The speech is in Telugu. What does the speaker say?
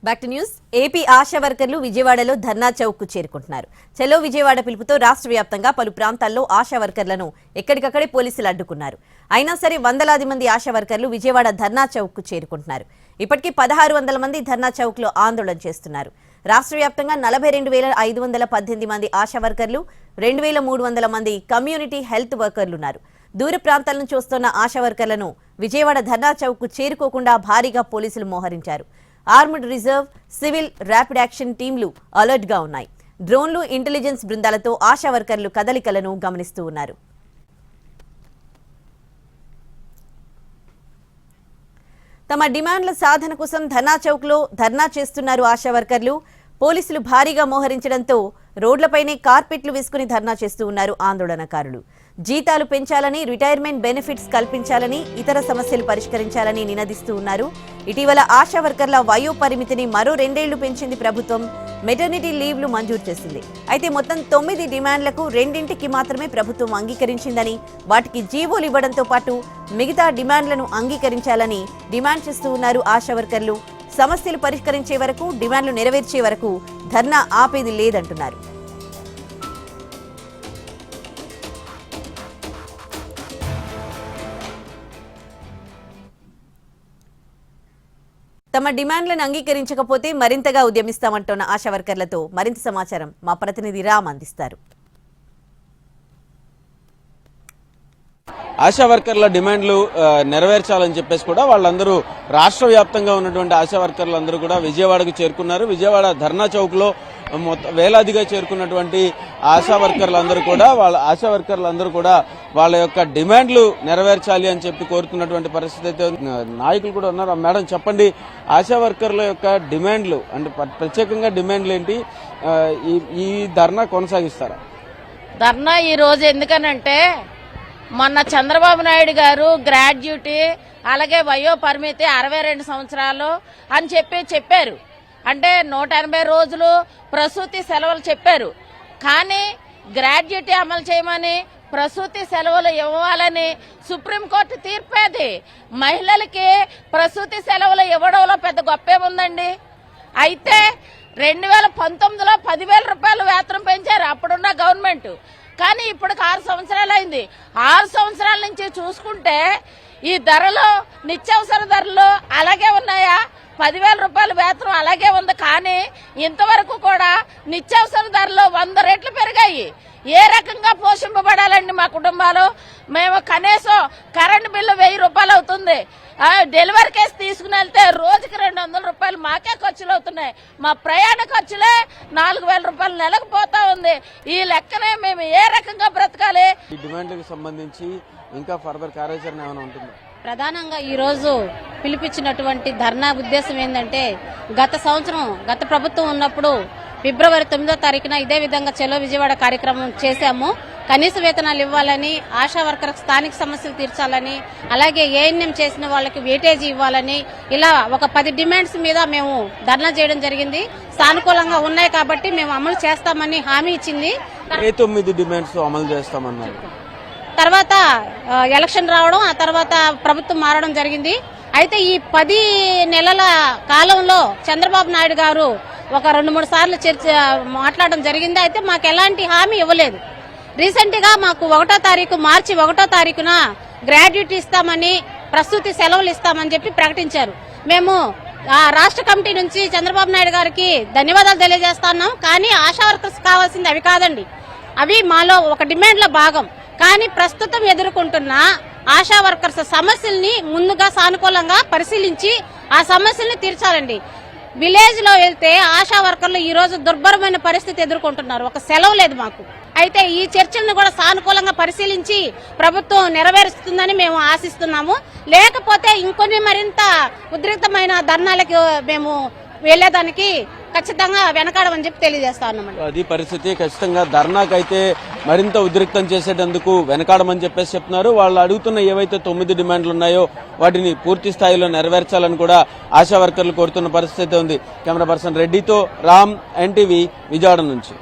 Back to news. AP ASHA వర్కర్లు విజయవాడలో ధర్నా చౌక్ కు చేరుకుంటున్నారు. చలో విజయవాడ పిలుపుతో రాష్ట్ర వ్యాప్తంగా పలు ప్రాంతాల్లో ఆశా వర్కర్లను ఎక్కడికక్కడే పోలీసులు అడ్డుకున్నారు. అయినా సరే వందలాది మంది ఆశా వర్కర్లు విజయవాడ ధర్నా చౌక్ కు చేరుకుంటున్నారు. ఇప్పటికీ 1600 మంది ధర్నా చౌక్ లో ఆందోళన చేస్తున్నారు. రాష్ట్ర వ్యాప్తంగా 42,518 మంది ఆశా వర్కర్లు, 2,300 మంది కమ్యూనిటీ హెల్త్ వర్కర్లున్నారు. దూర ప్రాంతాల నుంచి వస్తున్న ఆశా వర్కర్లను విజయవాడ ధర్నా చౌక్ కు చేరుకోకుండా భారీగా పోలీసులు మోహరించారు. Armed reserve, civil, rapid action టీంలు అలర్ట్ గా ఉన్నాయి. డ్రోన్లు, ఇంటెలిజెన్స్ బృందాలతో ఆశా వర్కర్లు కదలికలను గమనిస్తూ ఉన్నారు. తమ డిమాండ్ల సాధన కోసం ధర్నా చౌక్ లో ధర్నా చేస్తున్నారు ఆశా వర్కర్లు. పోలీసులు భారీగా మోహరించడంతో రోడ్లపైనే కార్పెట్లు వేసుకుని ధర్నా చేస్తూ ఉన్నారు ఆందోళనకారులు. జీతాలు పెంచాలని, రిటైర్మెంట్ బెనిఫిట్స్ కల్పించాలని, ఇతర సమస్యలు పరిష్కరించాలని నినదిస్తూ ఉన్నారు. ఇటీవల ఆశా వర్కర్ల వయో పరిమితిని మరో 2 ఏళ్లు పెంచింది ప్రభుత్వం. మెటర్నిటీ లీవ్లు మంజూరు చేసింది. అయితే మొత్తం 9 డిమాండ్లకు 2ంటికి మాత్రమే ప్రభుత్వం అంగీకరించిందని, వాటికి జీవోలు ఇవ్వడంతో పాటు మిగతా డిమాండ్లను అంగీకరించాలని డిమాండ్ చేస్తూ ఉన్నారు ఆశా వర్కర్లు. సమస్యలు పరిష్కరించే వరకు, డిమాండ్లు నెరవేర్చే వరకు ధర్నా ఆపేది లేదంటున్నారు. తమ డిమాండ్లను అంగీకరించకపోతే మరింతగా ఉద్యమిస్తామంటున్న ఆశా వర్కర్లతో మరింత సమాచారం మా ప్రతినిధి రామ్ అందిస్తారు. ఆశా వర్కర్ల డిమాండ్లు నెరవేర్చాలని చెప్పేసి కూడా వాళ్ళందరూ రాష్ట్ర వ్యాప్తంగా ఉన్నటువంటి ఆశా వర్కర్లు అందరూ కూడా విజయవాడకు చేరుకున్నారు. విజయవాడ ధర్నా చౌక్ లో వేలాదిగా చేరుకున్నటువంటి ఆశా వర్కర్లందరూ కూడా వాళ్ళ యొక్క డిమాండ్లు నెరవేర్చాలి అని చెప్పి కోరుతున్నటువంటి పరిస్థితి అయితే నాయకులు కూడా ఉన్నారు. మేడం, చెప్పండి, ఆశా వర్కర్ల యొక్క డిమాండ్లు అంటే ప్రత్యేకంగా డిమాండ్లు ఏంటి? ఈ ధర్నా కొనసాగిస్తారా? ధర్నా ఈ రోజు ఎందుకనంటే మొన్న చంద్రబాబు నాయుడు గారు గ్రాడ్యుటీ అలాగే వయో పరిమితి 62 సంవత్సరాలు అని చెప్పారు. అంటే 180 రోజులు ప్రసూతి సెలవులు చెప్పారు. కానీ గ్రాడ్యుటీ అమలు చేయమని, ప్రసూతి సెలవులు ఇవ్వాలని సుప్రీంకోర్టు తీర్పేది. మహిళలకి ప్రసూతి సెలవులు ఇవ్వడంలో పెద్ద గొప్పేముందండి? అయితే 2019లో 10,000 రూపాయలు వేతనం పెంచారు అప్పుడున్న గవర్నమెంట్. కానీ ఇప్పుడు 6 సంవత్సరాలు అయింది. 6 సంవత్సరాల నుంచి చూసుకుంటే ఈ ధరలు, నిత్యావసర ధరలు అలాగే ఉన్నాయా? 10,000 రూపాయల వేతనం అలాగే ఉంది. కానీ ఇంతవరకు కూడా నిత్యావసర ధరలు 100 రెట్లు పెరిగాయి. ఏ రకంగా పోషింపబడాలండి మా కుటుంబాలు? మేము కనీసం కరెంటు బిల్లు 1000 రూపాయలు అవుతుంది. డెలివరీ కేసు తీసుకుని వెళ్తే రోజుకి 200 రూపాయలు మాకే ఖర్చులు అవుతున్నాయి. మా ప్రయాణ ఖర్చులే 4,000 రూపాయలు నెలకు పోతా ఉంది. ఈ లెక్కనే మేము ఏ రకంగా బ్రతకాలి? ఈ డిమాండ్లకు సంబంధించి ఇంకా ఫర్దర్ కార్యాచరణ ఏమైనా ఉంటుందా? ప్రధానంగా ఈ రోజు పిలిపించినటువంటి ధర్నా ఉద్దేశం ఏంటంటే, గత ప్రభుత్వం ఉన్నప్పుడు ఫిబ్రవరి 9వ తారీఖున ఇదే విధంగా చలో విజయవాడ కార్యక్రమం చేశాము. కనీస వేతనాలు ఇవ్వాలని, ఆశా వర్కర్లకు స్థానిక సమస్యలు తీర్చాలని, అలాగే ఏఎన్ఎం చేసిన వాళ్ళకి వేటేజీ ఇవ్వాలని, ఇలా ఒక 10 డిమాండ్స్ మీద మేము ధర్నా చేయడం జరిగింది. సానుకూలంగా ఉన్నాయి కాబట్టి మేము అమలు చేస్తామని హామీ ఇచ్చింది. 9 డిమాండ్స్ అమలు చేస్తామన్నారు. తర్వాత ఎలక్షన్ రావడం, ఆ తర్వాత ప్రభుత్వం మారడం జరిగింది. అయితే ఈ 10 నెలల కాలంలో చంద్రబాబు నాయుడు గారు ఒక 2-3 సార్లు మాట్లాడడం జరిగింది. అయితే మాకు ఎలాంటి హామీ ఇవ్వలేదు. రీసెంట్ గా మాకు మార్చి 1వ తారీఖున గ్రాడ్యుటీ ఇస్తామని, ప్రసూతి సెలవులు ఇస్తామని చెప్పి ప్రకటించారు. మేము రాష్ట్ర కమిటీ నుంచి చంద్రబాబు నాయుడు గారికి ధన్యవాదాలు తెలియజేస్తున్నాం. కానీ ఆశా వర్కర్స్ కావాల్సింది అవి కాదండి. అవి మాలో ఒక డిమాండ్ లో భాగం. కానీ ప్రస్తుతం ఎదుర్కొంటున్న ఆశా వర్కర్స్ సమస్యల్ని ముందుగా సానుకూలంగా పరిశీలించి ఆ సమస్యల్ని తీర్చాలండి. విలేజ్ లో వెళ్తే ఆశా వర్కర్లు ఈ రోజు దుర్భరమైన పరిస్థితి ఎదుర్కొంటున్నారు. ఒక సెలవు లేదు మాకు. అయితే ఈ చర్చలను కూడా సానుకూలంగా పరిశీలించి ప్రభుత్వం నెరవేరుస్తుందని మేము ఆశిస్తున్నాము. లేకపోతే ఇంకొన్ని మరింత ఉద్రిక్తమైన ధర్నాలకు మేము వెళ్లేదానికి ఖచ్చితంగా వెనకాడమని చెప్పి తెలియజేస్తా ఉన్నామండి. అది పరిస్థితి. ఖచ్చితంగా ధర్నాకైతే మరింత ఉద్రిక్తం చేసేటందుకు వెనకాడమని చెప్పేసి చెప్తున్నారు. వాళ్ళు అడుగుతున్న ఏవైతే 9 డిమాండ్లు ఉన్నాయో వాటిని పూర్తి స్థాయిలో నెరవేర్చాలని కూడా ఆశా వర్కర్లు కోరుతున్న పరిస్థితి ఉంది. కెమెరా పర్సన్ రెడ్డితో రామ్, ఎన్టీవీ, విజయవాడ నుంచి.